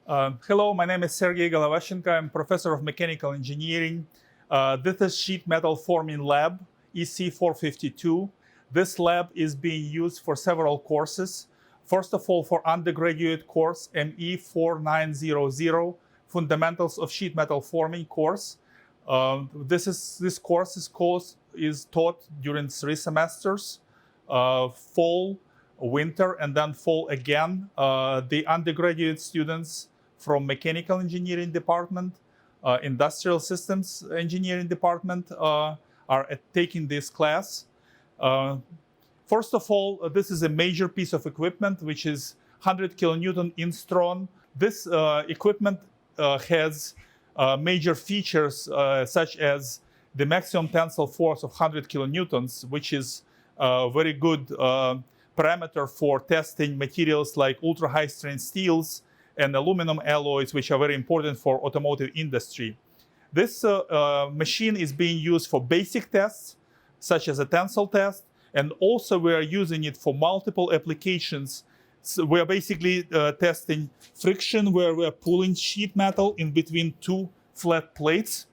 Hello, my name is Sergey Golovashenko. I'm professor of mechanical engineering. This is sheet metal forming lab, EC452. This lab is being used for several courses. First of all, for undergraduate course, ME4900, Fundamentals of Sheet Metal Forming course. This course is taught during 3 semesters, fall, winter, and then fall again. The undergraduate students from mechanical engineering department, industrial systems engineering department are taking this class. First of all, this is a major piece of equipment, which is 100 kilonewton instron. This equipment has major features such as the maximum tensile force of 100 kilonewtons, which is a very good parameter for testing materials like ultra-high strength steels and aluminum alloys, which are very important for automotive industry. This machine is being used for basic tests, such as a tensile test, and also we are using it for multiple applications. So we are basically testing friction, where we are pulling sheet metal in between 2 flat plates,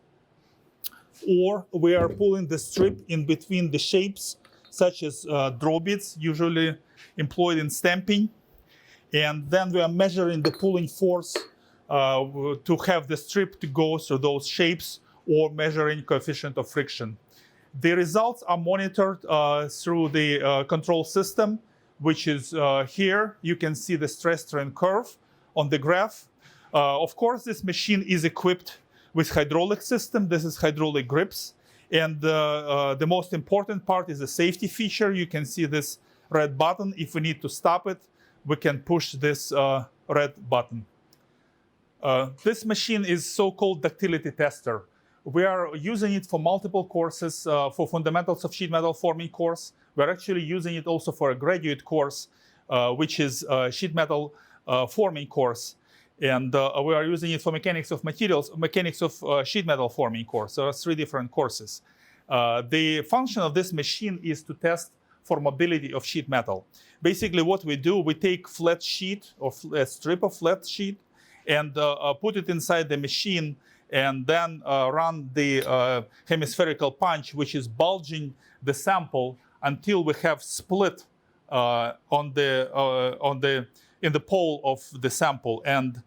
or we are pulling the strip in between the shapes, such as draw bits, usually employed in stamping. And then we are measuring the pulling force to have the strip to go through those shapes, or measuring coefficient of friction. The results are monitored through the control system, which is here. You can see the stress strain curve on the graph. Of course, this machine is equipped with hydraulic system. This is hydraulic grips. And the most important part is the safety feature. You can see this red button. If we need to stop it, we can push this red button. This machine is so-called ductility tester. We are using it for multiple courses. For Fundamentals of Sheet Metal Forming course, we're actually using it also for a graduate course, which is sheet metal forming course. And we are using it for mechanics of sheet metal forming course. So there are 3 different courses. The function of this machine is to test formability of sheet metal. Basically what we do, we take flat sheet or a strip of flat sheet and put it inside the machine, and then run the hemispherical punch, which is bulging the sample until we have split in the pole of the sample. And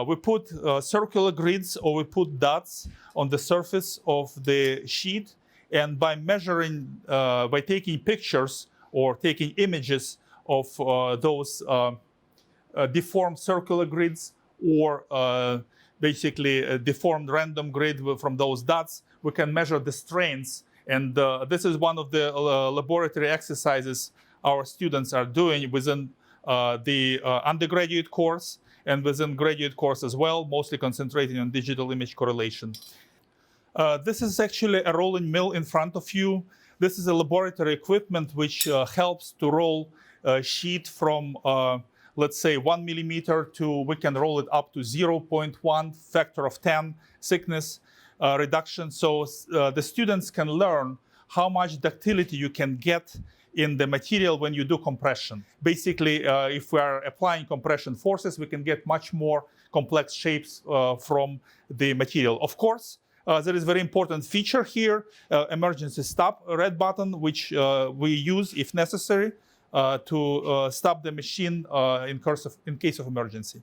we put circular grids, or we put dots on the surface of the sheet. And by measuring, by taking pictures or taking images of those deformed circular grids, or basically a deformed random grid from those dots, we can measure the strains. And this is one of the laboratory exercises our students are doing within the undergraduate course and within graduate course as well, mostly concentrating on digital image correlation. This is actually a rolling mill in front of you. This is a laboratory equipment which helps to roll a sheet from, let's say, 1 millimeter to, we can roll it up to 0.1 factor of 10 thickness reduction. So the students can learn how much ductility you can get in the material when you do compression. Basically, if we are applying compression forces, we can get much more complex shapes from the material. Of course, there is a very important feature here, emergency stop red button, which we use if necessary to stop the machine in case of emergency.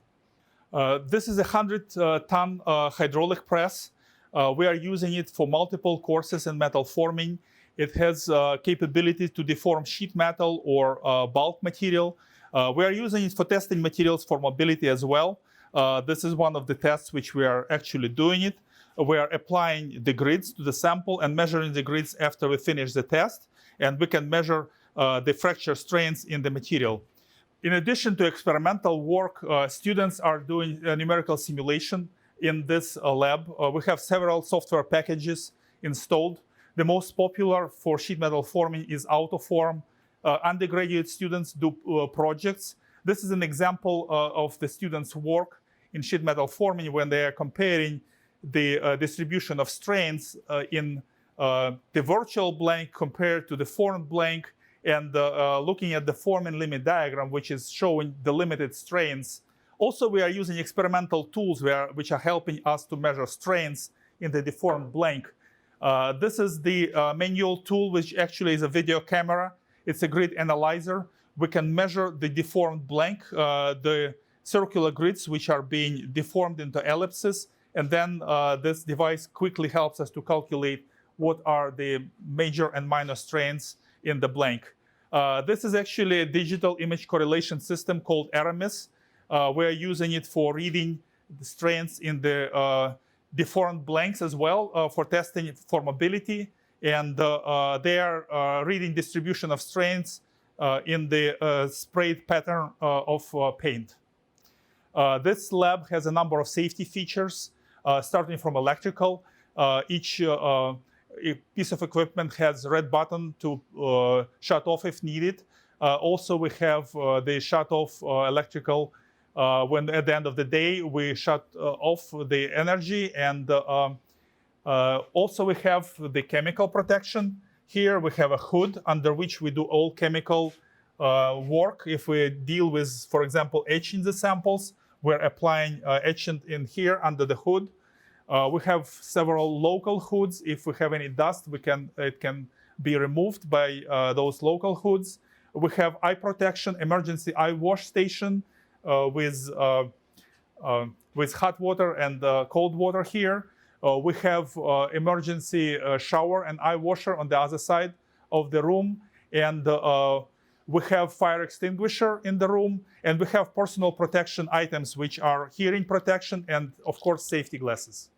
This is a 100-ton hydraulic press. We are using it for multiple courses in metal forming. It has capability to deform sheet metal or bulk material. We are using it for testing materials for mobility as well. This is one of the tests which we are actually doing it. We are applying the grids to the sample and measuring the grids after we finish the test. And we can measure the fracture strains in the material. In addition to experimental work, students are doing numerical simulation in this lab. We have several software packages installed. The most popular for sheet metal forming is AutoForm. Undergraduate students do projects. This is an example of the students' work in sheet metal forming when they are comparing the distribution of strains in the virtual blank compared to the formed blank, and looking at the forming limit diagram, which is showing the limited strains Also, we are using experimental tools which are helping us to measure strains in the deformed blank. This is the manual tool, which actually is a video camera. It's a grid analyzer. We can measure the deformed blank, the circular grids which are being deformed into ellipses, and then this device quickly helps us to calculate what are the major and minor strains in the blank. This is actually a digital image correlation system called Aramis. We're using it for reading the strains in the deformed blanks as well for testing for mobility, and they are reading distribution of strains in the sprayed pattern of paint. This lab has a number of safety features, starting from electrical. Each piece of equipment has a red button to shut off if needed. Also, we have the shut off electrical when at the end of the day we shut off the energy, and also we have the chemical protection. Here we have a hood under which we do all chemical work. If we deal with, for example, etching the samples, we're applying etchant in here under the hood. We have several local hoods. If we have any dust, it can be removed by those local hoods. We have eye protection, emergency eye wash station with hot water and cold water here. We have emergency shower and eye washer on the other side of the room, and we have fire extinguisher in the room, and we have personal protection items, which are hearing protection and, of course, safety glasses.